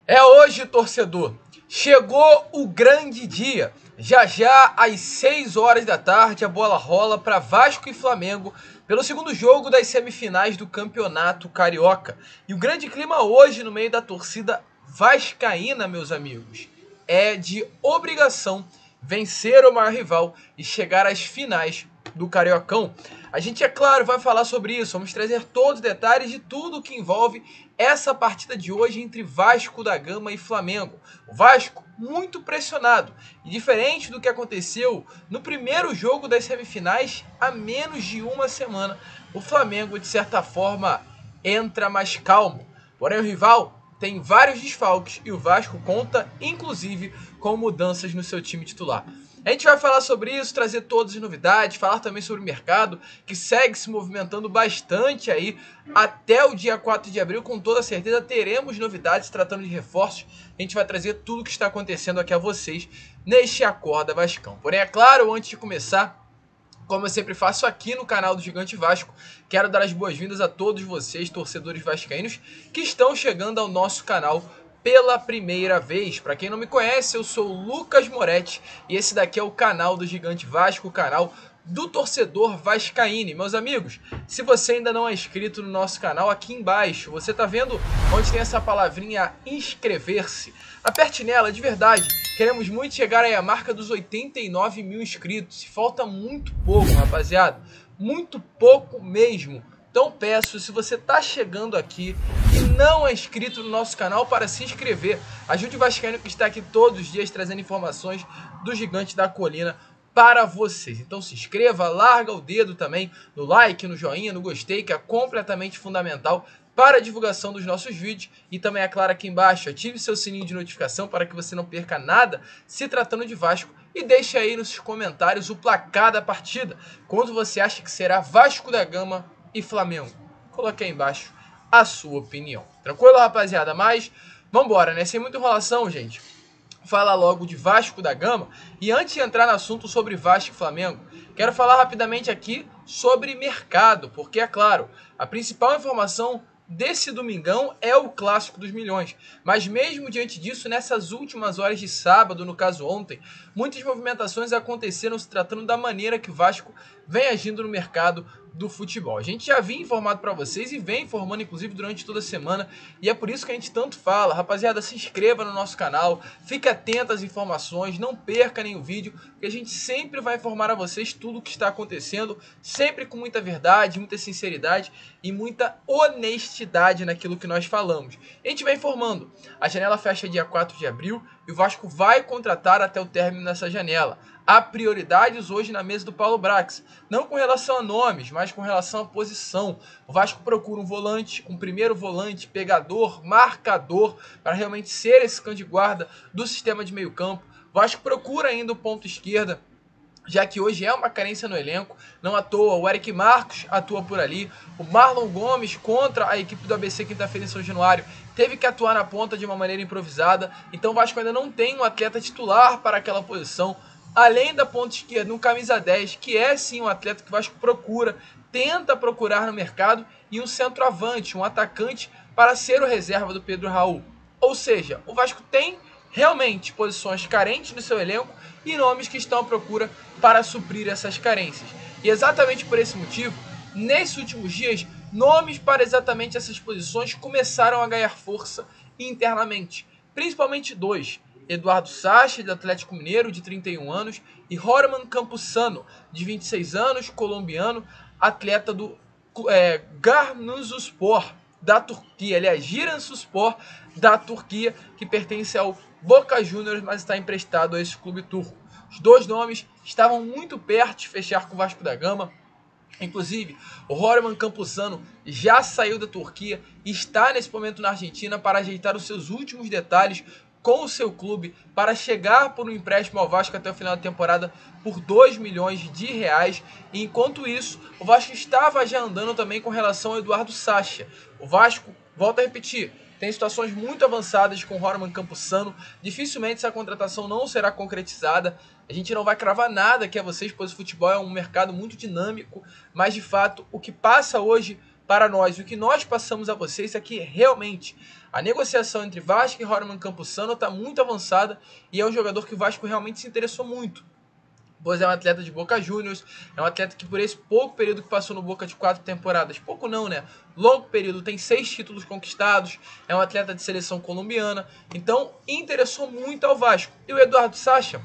É hoje, torcedor. Chegou o grande dia. Já já, às 6 horas da tarde, a bola rola para Vasco e Flamengo pelo segundo jogo das semifinais do Campeonato Carioca. E o grande clima hoje no meio da torcida vascaína, meus amigos, é de obrigação vencer o maior rival e chegar às finais do Cariocão. A gente, é claro, vai falar sobre isso, vamos trazer todos os detalhes de tudo que envolve essa partida de hoje entre Vasco da Gama e Flamengo. O Vasco muito pressionado, e diferente do que aconteceu no primeiro jogo das semifinais, há menos de uma semana, o Flamengo, de certa forma, entra mais calmo. Porém, o rival tem vários desfalques e o Vasco conta, inclusive, com mudanças no seu time titular. A gente vai falar sobre isso, trazer todas as novidades, falar também sobre o mercado, que segue se movimentando bastante aí até o dia 4 de abril. Com toda certeza teremos novidades tratando de reforços. A gente vai trazer tudo o que está acontecendo aqui a vocês neste Acorda Vascão. Porém, é claro, antes de começar, como eu sempre faço aqui no canal do Gigante Vasco, quero dar as boas-vindas a todos vocês, torcedores vascaínos, que estão chegando ao nosso canal pela primeira vez. Para quem não me conhece, eu sou o Lucas Moretti e esse daqui é o canal do Gigante Vasco, o canal do torcedor vascaíno. Meus amigos, se você ainda não é inscrito no nosso canal, aqui embaixo, você tá vendo onde tem essa palavrinha inscrever-se? Aperte nela, de verdade. Queremos muito chegar aí à marca dos 89 mil inscritos. Falta muito pouco, rapaziada. Muito pouco mesmo. Então peço, se você está chegando aqui e não é inscrito no nosso canal, para se inscrever. Ajude o vascaíno que está aqui todos os dias trazendo informações do Gigante da Colina para vocês. Então se inscreva, larga o dedo também no like, no joinha, no gostei, que é completamente fundamental para a divulgação dos nossos vídeos. E também, é claro, aqui embaixo, ative seu sininho de notificação para que você não perca nada se tratando de Vasco. E deixe aí nos comentários o placar da partida. Quanto você acha que será Vasco da Gama e Flamengo? Coloque aí embaixo a sua opinião. Tranquilo, rapaziada? Mas vambora, né? Sem muita enrolação, gente. Fala logo de Vasco da Gama. E antes de entrar no assunto sobre Vasco e Flamengo, quero falar rapidamente aqui sobre mercado. Porque, é claro, a principal informação desse domingão é o Clássico dos Milhões. Mas mesmo diante disso, nessas últimas horas de sábado, no caso ontem, muitas movimentações aconteceram se tratando da maneira que o Vasco vem agindo no mercado do futebol. A gente já vinha informado para vocês e vem informando inclusive durante toda a semana, e é por isso que a gente tanto fala. Rapaziada, se inscreva no nosso canal, fique atento às informações, não perca nenhum vídeo, porque a gente sempre vai informar a vocês tudo o que está acontecendo, sempre com muita verdade, muita sinceridade e muita honestidade naquilo que nós falamos. A gente vai informando. A janela fecha dia 4 de abril e o Vasco vai contratar até o término dessa janela. Há prioridades hoje na mesa do Paulo Brax, não com relação a nomes, mas com relação à posição. O Vasco procura um volante, um primeiro volante, pegador, marcador, para realmente ser esse cão de guarda do sistema de meio campo. O Vasco procura ainda o ponto esquerda, já que hoje é uma carência no elenco. Não à toa, o Eric Marcos atua por ali, o Marlon Gomes contra a equipe do ABC quinta-feira em São Januário teve que atuar na ponta de uma maneira improvisada, então o Vasco ainda não tem um atleta titular para aquela posição. Além da ponta esquerda, um camisa 10, que é sim um atleta que o Vasco procura, tenta procurar no mercado, e um centroavante, um atacante para ser o reserva do Pedro Raul. Ou seja, o Vasco tem realmente posições carentes no seu elenco e nomes que estão à procura para suprir essas carências. E exatamente por esse motivo, nesses últimos dias, nomes para exatamente essas posições começaram a ganhar força internamente. Principalmente dois: Eduardo Sacha, do Atlético Mineiro, de 31 anos, e Horman Campuzano, de 26 anos, colombiano, atleta do Garnizspor, da Turquia. Aliás, Giresunspor, da Turquia, que pertence ao Boca Juniors, mas está emprestado a esse clube turco. Os dois nomes estavam muito perto de fechar com o Vasco da Gama. Inclusive, o Horman Campuzano já saiu da Turquia e está nesse momento na Argentina para ajeitar os seus últimos detalhes com o seu clube para chegar por um empréstimo ao Vasco até o final da temporada por 2 milhões de reais. E enquanto isso, o Vasco estava já andando também com relação ao Eduardo Sacha. O Vasco, volto a repetir, tem situações muito avançadas com o Horman Campuzano. Dificilmente essa contratação não será concretizada. A gente não vai cravar nada aqui a vocês, pois o futebol é um mercado muito dinâmico, mas de fato o que passa hoje para nós. O que nós passamos a vocês é que realmente a negociação entre Vasco e Roraman Campuzano está muito avançada e é um jogador que o Vasco realmente se interessou muito. Pois é um atleta de Boca Juniors, é um atleta que por esse pouco período que passou no Boca de 4 temporadas, pouco não, né? Longo período, tem 6 títulos conquistados, é um atleta de seleção colombiana, então interessou muito ao Vasco. E o Eduardo Sacha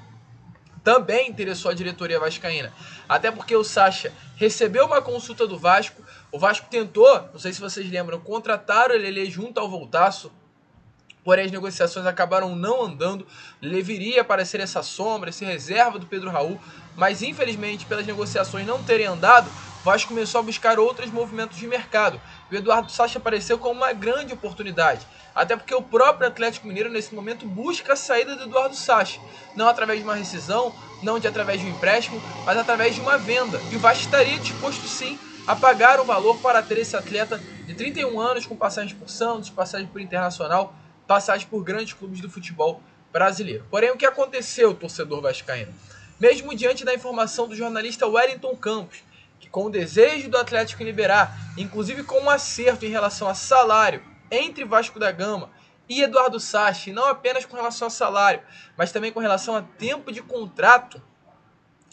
também interessou a diretoria vascaína, até porque o Sacha recebeu uma consulta do Vasco, o Vasco tentou, não sei se vocês lembram, contratar o Lelê junto ao Voltaço, porém as negociações acabaram não andando. Lelê viria para ser essa sombra, esse reserva do Pedro Raul, mas infelizmente pelas negociações não terem andado, o Vasco começou a buscar outros movimentos de mercado. E o Eduardo Sacha apareceu como uma grande oportunidade, até porque o próprio Atlético Mineiro nesse momento busca a saída do Eduardo Sacha, não através de uma rescisão, não através de um empréstimo, mas através de uma venda. E o Vasco estaria disposto sim a pagar o valor para ter esse atleta de 31 anos, com passagens por Santos, passagem por Internacional, passagem por grandes clubes do futebol brasileiro. Porém, o que aconteceu, torcedor vascaíno? Mesmo diante da informação do jornalista Wellington Campos, que com o desejo do Atlético em liberar, inclusive com um acerto em relação a salário entre Vasco da Gama e Eduardo Sacha, não apenas com relação a salário, mas também com relação a tempo de contrato,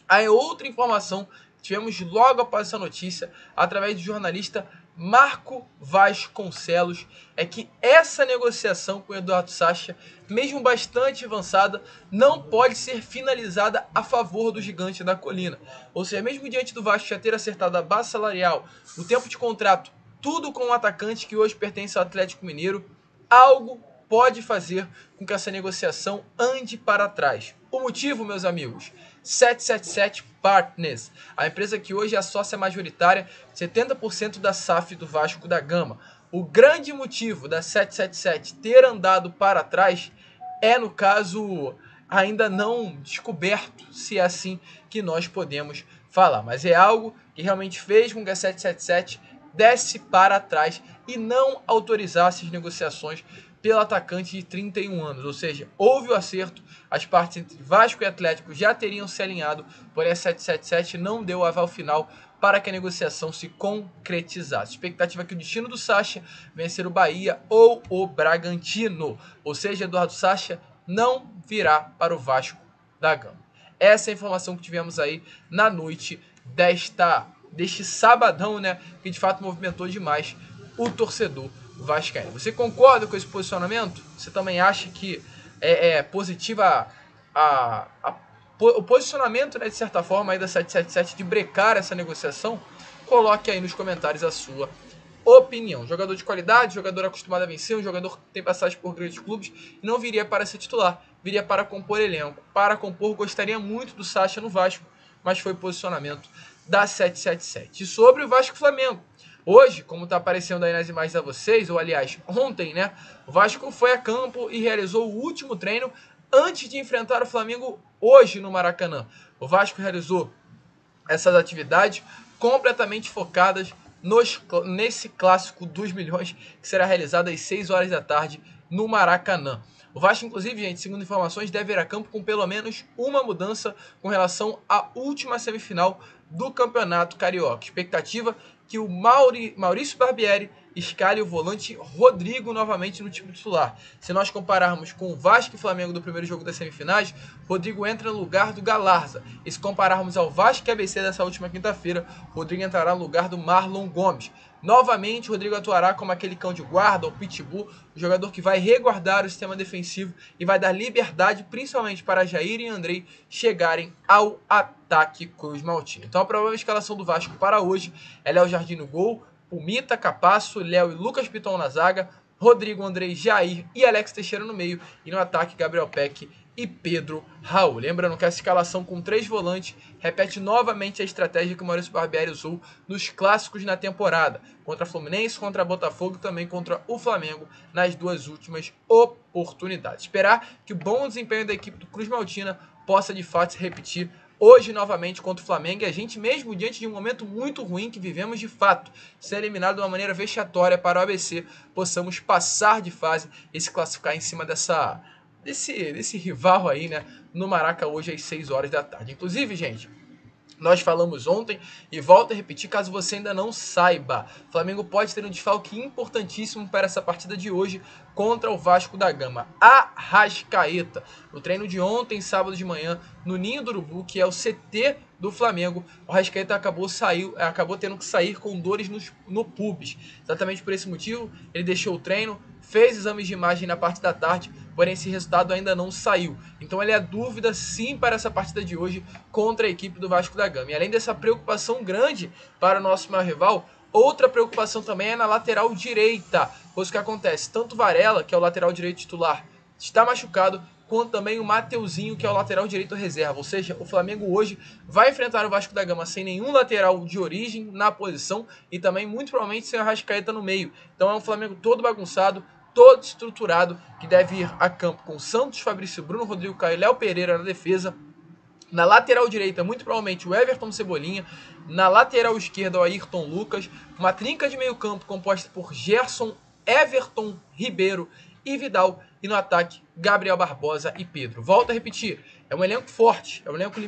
há outra informação que tivemos logo após essa notícia, através do jornalista Marco Vasconcelos, é que essa negociação com o Eduardo Sacha, mesmo bastante avançada, não pode ser finalizada a favor do Gigante da Colina. Ou seja, mesmo diante do Vasco já ter acertado a base salarial, o tempo de contrato, tudo com um atacante que hoje pertence ao Atlético Mineiro, algo pode fazer com que essa negociação ande para trás. O motivo, meus amigos, 777 Partners, a empresa que hoje é a sócia majoritária, 70% da SAF do Vasco da Gama. O grande motivo da 777 ter andado para trás é, no caso, ainda não descoberto, se é assim que nós podemos falar. Mas é algo que realmente fez com que a 777 desse para trás e não autorizasse as negociações pelo atacante de 31 anos, ou seja, houve o acerto, as partes entre Vasco e Atlético já teriam se alinhado, porém a 777 não deu o aval final para que a negociação se concretizasse. Expectativa é que o destino do Sacha venha ser o Bahia ou o Bragantino, ou seja, Eduardo Sacha não virá para o Vasco da Gama. Essa é a informação que tivemos aí na noite deste sabadão, né, que de fato movimentou demais o torcedor vascaíno. Você concorda com esse posicionamento? Você também acha que é positiva o posicionamento, né, de certa forma, aí da 777 de brecar essa negociação? Coloque aí nos comentários a sua opinião. Jogador de qualidade, jogador acostumado a vencer, um jogador que tem passagem por grandes clubes e não viria para ser titular, viria para compor elenco. Para compor, gostaria muito do Sacha no Vasco, mas foi posicionamento da 777. E sobre o Vasco e Flamengo, hoje, como está aparecendo aí nas imagens a vocês, ou aliás, ontem, né, o Vasco foi a campo e realizou o último treino antes de enfrentar o Flamengo hoje no Maracanã. O Vasco realizou essas atividades completamente focadas nesse clássico dos milhões que será realizado às 6 horas da tarde no Maracanã. O Vasco, inclusive, gente, segundo informações, deve ir a campo com pelo menos uma mudança com relação à última semifinal do Campeonato Carioca. Expectativa que o Maurício Barbieri escale o volante Rodrigo novamente no time titular. Se nós compararmos com o Vasco e Flamengo do primeiro jogo das semifinais, Rodrigo entra no lugar do Galarza. E se compararmos ao Vasco e ABC dessa última quinta-feira, Rodrigo entrará no lugar do Marlon Gomes. Novamente, Rodrigo atuará como aquele cão de guarda, o pitbull, o jogador que vai reguardar o sistema defensivo e vai dar liberdade, principalmente para Jair e Andrei chegarem ao ataque Cruz Maltino. Então a provável escalação do Vasco para hoje é Léo Jardim no gol, Pumita, Capasso, Léo e Lucas Piton na zaga, Rodrigo, Andrei, Jair e Alex Teixeira no meio, e no ataque Gabriel Peck e Pedro Raul. Lembrando que a escalação com 3 volantes repete novamente a estratégia que o Maurício Barbieri usou nos clássicos na temporada, contra Fluminense, contra Botafogo e também contra o Flamengo nas 2 últimas oportunidades. Esperar que o bom desempenho da equipe do Cruz Maltina possa de fato se repetir hoje novamente contra o Flamengo, e a gente mesmo diante de um momento muito ruim que vivemos de fato, ser eliminado de uma maneira vexatória para o ABC, possamos passar de fase e se classificar em cima desse rival aí, né, no Maraca hoje às 6 horas da tarde. Inclusive, gente, Nós falamos ontem e volto a repetir caso você ainda não saiba. O Flamengo pode ter um desfalque importantíssimo para essa partida de hoje contra o Vasco da Gama. Arrascaeta. No treino de ontem, sábado de manhã, no Ninho do Urubu, que é o CT do Flamengo, o Arrascaeta acabou tendo que sair com dores no pubis. Exatamente por esse motivo, ele deixou o treino, fez exames de imagem na parte da tarde, porém esse resultado ainda não saiu. Então ele é dúvida sim para essa partida de hoje contra a equipe do Vasco da Gama. E além dessa preocupação grande para o nosso maior rival, outra preocupação também é na lateral direita. Pois o que acontece? Tanto Varela, que é o lateral direito titular, está machucado, quanto também o Mateuzinho, que é o lateral direito reserva. Ou seja, o Flamengo hoje vai enfrentar o Vasco da Gama sem nenhum lateral de origem na posição e também muito provavelmente sem a Arrascaeta no meio. Então é um Flamengo todo bagunçado, todo estruturado, que deve ir a campo com Santos, Fabrício, Bruno, Rodrigo Caio e Léo Pereira na defesa. Na lateral direita, muito provavelmente o Everton Cebolinha. Na lateral esquerda, o Ayrton Lucas. Uma trinca de meio campo composta por Gerson, Everton, Ribeiro e Vidal. E no ataque, Gabriel Barbosa e Pedro. Volto a repetir, é um elenco forte, é um elenco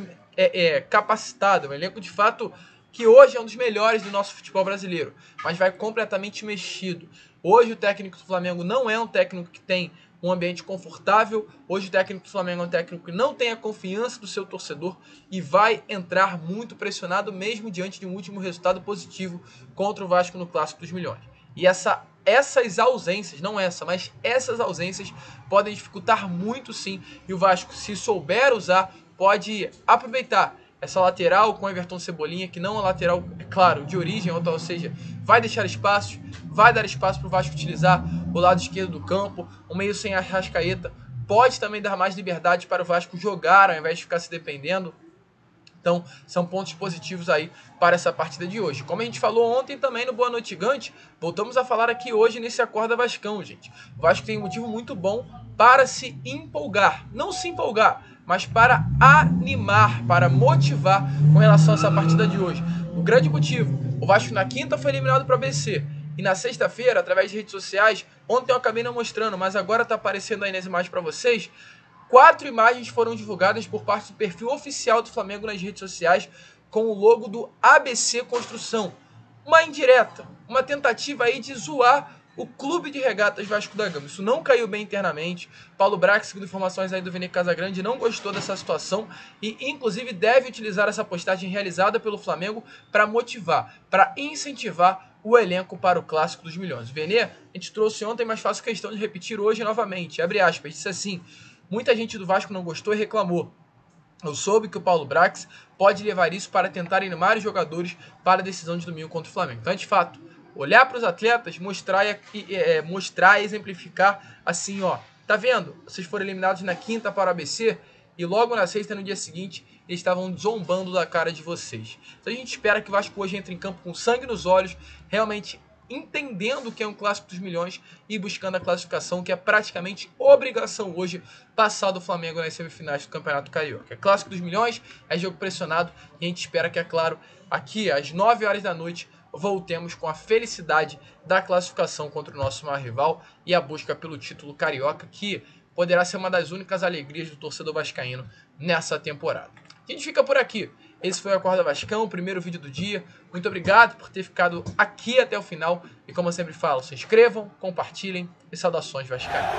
capacitado, é um elenco de fato que hoje é um dos melhores do nosso futebol brasileiro, mas vai completamente mexido. Hoje o técnico do Flamengo não é um técnico que tem um ambiente confortável. Hoje o técnico do Flamengo é um técnico que não tem a confiança do seu torcedor e vai entrar muito pressionado mesmo diante de um último resultado positivo contra o Vasco no Clássico dos Milhões. E essas ausências, não essa, mas essas ausências podem dificultar muito sim. E o Vasco, se souber usar, pode aproveitar essa lateral com Everton Cebolinha, que não é lateral, é claro, de origem, ou seja, vai deixar espaços, vai dar espaço para o Vasco utilizar o lado esquerdo do campo, o meio sem Arrascaeta, pode também dar mais liberdade para o Vasco jogar, ao invés de ficar se dependendo. Então, são pontos positivos aí para essa partida de hoje. Como a gente falou ontem também no Boa Noite Gigante, voltamos a falar aqui hoje nesse Acorda Vascão, gente. O Vasco tem um motivo muito bom para se empolgar. Não se empolgar, mas para animar, para motivar com relação a essa partida de hoje. O grande motivo, o Vasco na quinta foi eliminado para o ABC. E na sexta-feira, através de redes sociais, ontem eu acabei não mostrando, mas agora está aparecendo aí nas imagens para vocês, 4 imagens foram divulgadas por parte do perfil oficial do Flamengo nas redes sociais com o logo do ABC Construção. Uma indireta, uma tentativa aí de zoar o Clube de Regatas Vasco da Gama. Isso não caiu bem internamente. Paulo Brax, segundo informações aí do Vene Casagrande, não gostou dessa situação e inclusive deve utilizar essa postagem realizada pelo Flamengo para motivar, para incentivar o elenco para o Clássico dos Milhões. O Vene, a gente trouxe ontem, mas faço questão de repetir hoje novamente. Abre aspas, disse assim: muita gente do Vasco não gostou e reclamou. Eu soube que o Paulo Brax pode levar isso para tentar animar os jogadores para a decisão de domingo contra o Flamengo. Então, de fato, olhar para os atletas, mostrar e exemplificar assim, ó. Tá vendo? Vocês foram eliminados na quinta para o ABC e logo na sexta, no dia seguinte, eles estavam zombando da cara de vocês. Então a gente espera que o Vasco hoje entre em campo com sangue nos olhos, realmente entendendo o que é um Clássico dos Milhões e buscando a classificação, que é praticamente obrigação hoje passar do Flamengo nas semifinais do Campeonato Carioca. É Clássico dos Milhões, é jogo pressionado e a gente espera que, é claro, aqui às 9 horas da noite voltemos com a felicidade da classificação contra o nosso maior rival e a busca pelo título carioca, que poderá ser uma das únicas alegrias do torcedor vascaíno nessa temporada. A gente fica por aqui. Esse foi o Acorda Vascão, o primeiro vídeo do dia. Muito obrigado por ter ficado aqui até o final. E como eu sempre falo, se inscrevam, compartilhem e saudações vascaínas.